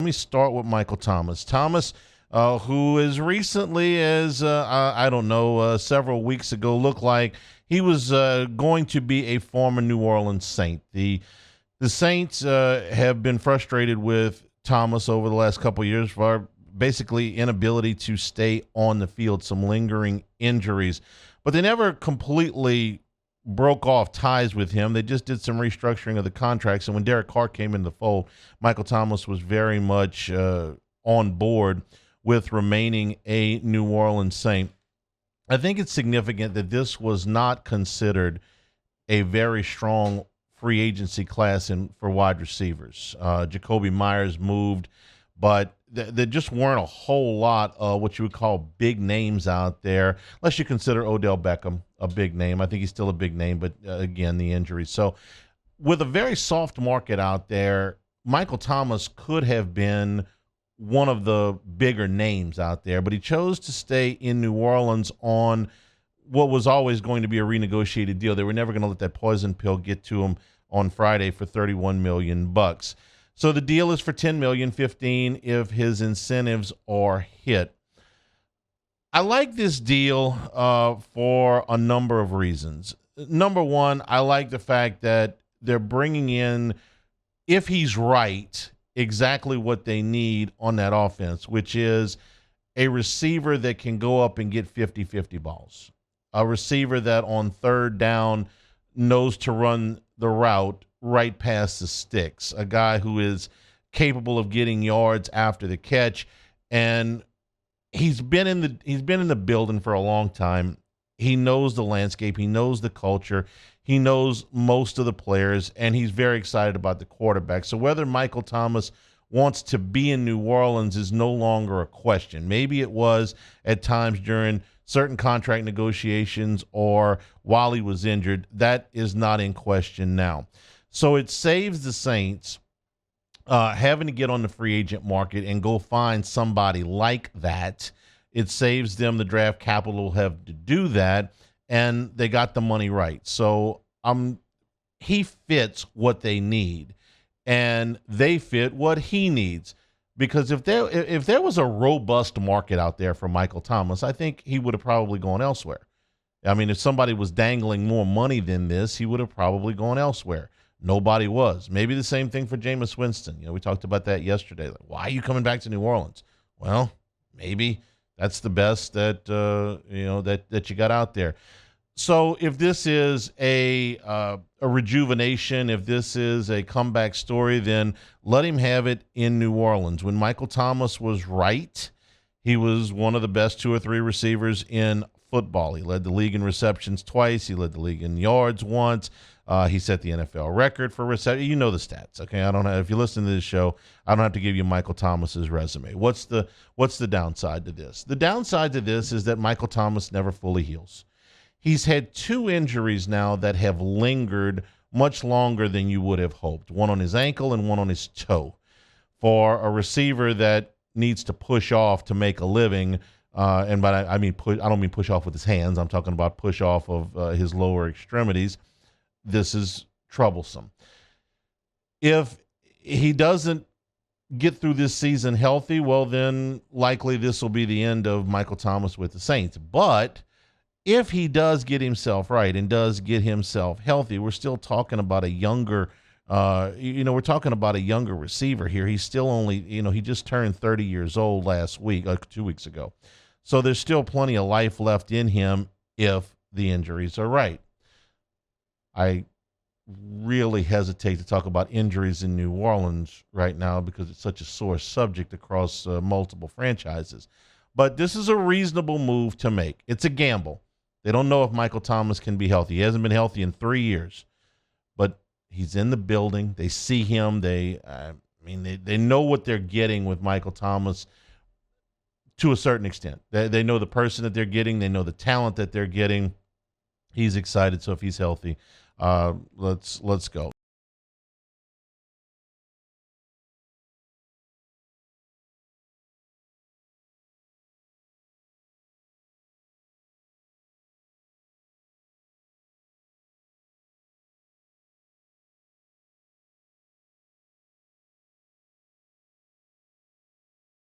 me start with Michael Thomas. Thomas, who as recently as, I don't know, several weeks ago, looked like he was going to be a former New Orleans Saint. The Saints have been frustrated with Thomas over the last couple of years for basically inability to stay on the field, some lingering injuries. But they never completely broke off ties with him. They just did some restructuring of the contracts. And when Derek Carr came in the fold, Michael Thomas was very much on board with remaining a New Orleans Saint. I think it's significant that this was not considered a very strong free agency class for wide receivers. Jacoby Myers moved, but there just weren't a whole lot of what you would call big names out there, unless you consider Odell Beckham a big name. I think he's still a big name, but again, the injuries. So with a very soft market out there, Michael Thomas could have been one of the bigger names out there, but he chose to stay in New Orleans on what was always going to be a renegotiated deal. They were never going to let that poison pill get to him on Friday for $31 million. So the deal is for $10 million, 15 if his incentives are hit. I like this deal for a number of reasons. Number one, I like the fact that they're bringing in, if he's right, exactly what they need on that offense, which is a receiver that can go up and get 50-50 balls, a receiver that on third down knows to run the route right past the sticks, a guy who is capable of getting yards after the catch. And he's been in the building for a long time. He knows the landscape, he knows the culture, he knows most of the players, and he's very excited about the quarterback. So whether Michael Thomas wants to be in New Orleans is no longer a question. Maybe it was at times during certain contract negotiations or while he was injured. That is not in question now. So it saves the Saints having to get on the free agent market and go find somebody like that. It saves them the draft capital have to do that, and they got the money right. So he fits what they need, and they fit what he needs. Because if there was a robust market out there for Michael Thomas, I think he would have probably gone elsewhere. I mean, if somebody was dangling more money than this, he would have probably gone elsewhere. Nobody was. Maybe the same thing for Jameis Winston. We talked about that yesterday. Like, why are you coming back to New Orleans? Well, maybe that's the best that that you got out there. So if this is a rejuvenation, if this is a comeback story, then let him have it in New Orleans. When Michael Thomas was right, he was one of the best 2 or 3 receivers in football. He led the league in receptions twice. He led the league in yards once. He set the NFL record for reception. You know the stats, okay? If you listen to this show, I don't have to give you Michael Thomas's resume. What's the downside to this? The downside to this is that Michael Thomas never fully heals. He's had 2 injuries now that have lingered much longer than you would have hoped. One on his ankle and one on his toe. For a receiver that needs to push off to make a living, I don't mean push off with his hands. I'm talking about push off of his lower extremities. This is troublesome. If he doesn't get through this season healthy, well, then likely this will be the end of Michael Thomas with the Saints. But if he does get himself right and does get himself healthy, we're still talking about a younger, we're talking about a younger receiver here. He's still only, he just turned 30 years old last week, 2 weeks ago. So there's still plenty of life left in him if the injuries are right. I really hesitate to talk about injuries in New Orleans right now because it's such a sore subject across multiple franchises. But this is a reasonable move to make. It's a gamble. They don't know if Michael Thomas can be healthy. He hasn't been healthy in 3 years. But he's in the building. They see him. They know what they're getting with Michael Thomas to a certain extent. They know the person that they're getting. They know the talent that they're getting. He's excited, so if he's healthy, let's go.